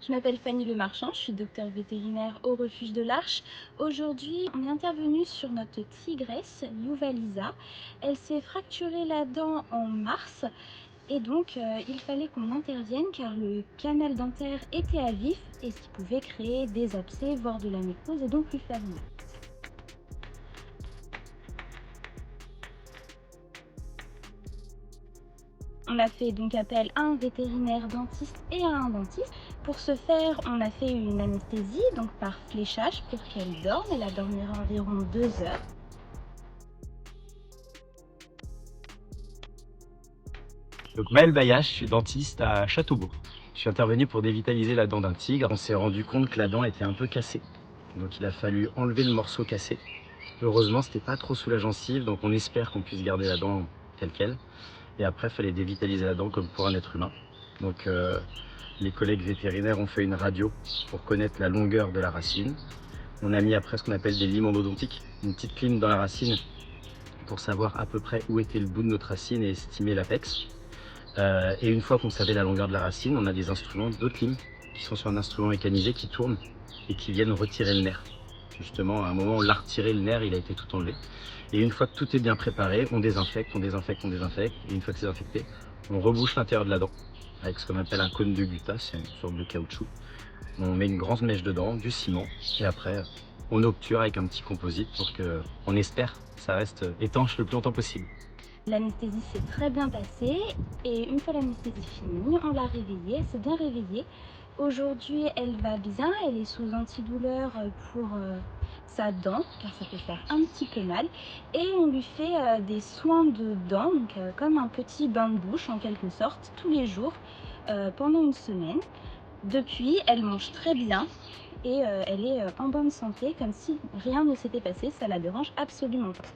Je m'appelle Fanny Lemarchand, je suis docteur vétérinaire au refuge de l'Arche. Aujourd'hui, on est intervenu sur notre tigresse, Youvalisa. Elle s'est fracturée la dent en mars et donc il fallait qu'on intervienne car le canal dentaire était à vif et ce qui pouvait créer des abcès, voire de la nécrose et donc lui faire mal. On a fait donc appel à un vétérinaire dentiste et à un dentiste. Pour ce faire, on a fait une anesthésie, donc par fléchage pour qu'elle dorme. Elle a dormira environ 2 heures. Donc Maël Bayache, je suis dentiste à Châteaubourg. Je suis intervenu pour dévitaliser la dent d'un tigre. On s'est rendu compte que la dent était un peu cassée. Donc il a fallu enlever le morceau cassé. Heureusement, c'était pas trop sous la gencive, donc on espère qu'on puisse garder la dent telle quelle. Et après, il fallait dévitaliser la dent comme pour un être humain. Donc les collègues vétérinaires ont fait une radio pour connaître la longueur de la racine. On a mis après ce qu'on appelle des limes endodontiques, une petite lime dans la racine pour savoir à peu près où était le bout de notre racine et estimer l'apex. Et une fois qu'on savait la longueur de la racine, on a des instruments, d'autres limes, qui sont sur un instrument mécanisé qui tourne et qui viennent retirer le nerf. Justement, à un moment, on l'a retiré, le nerf, il a été tout enlevé. Et une fois que tout est bien préparé, on désinfecte, on désinfecte, on désinfecte. Et une fois que c'est infecté, on rebouche l'intérieur de la dent avec ce qu'on appelle un cône de gutta, c'est une sorte de caoutchouc. On met une grande mèche dedans, du ciment, et après, on obture avec un petit composite pour que, on espère, ça reste étanche le plus longtemps possible. L'anesthésie s'est très bien passée et une fois l'anesthésie finie, on l'a réveillée, elle s'est bien réveillée. Aujourd'hui, elle va bien, elle est sous antidouleur pour sa dent, car ça peut faire un petit peu mal. Et on lui fait des soins de dents, donc, comme un petit bain de bouche en quelque sorte, tous les jours, pendant une semaine. Depuis, elle mange très bien et elle est en bonne santé, comme si rien ne s'était passé, ça la dérange absolument pas.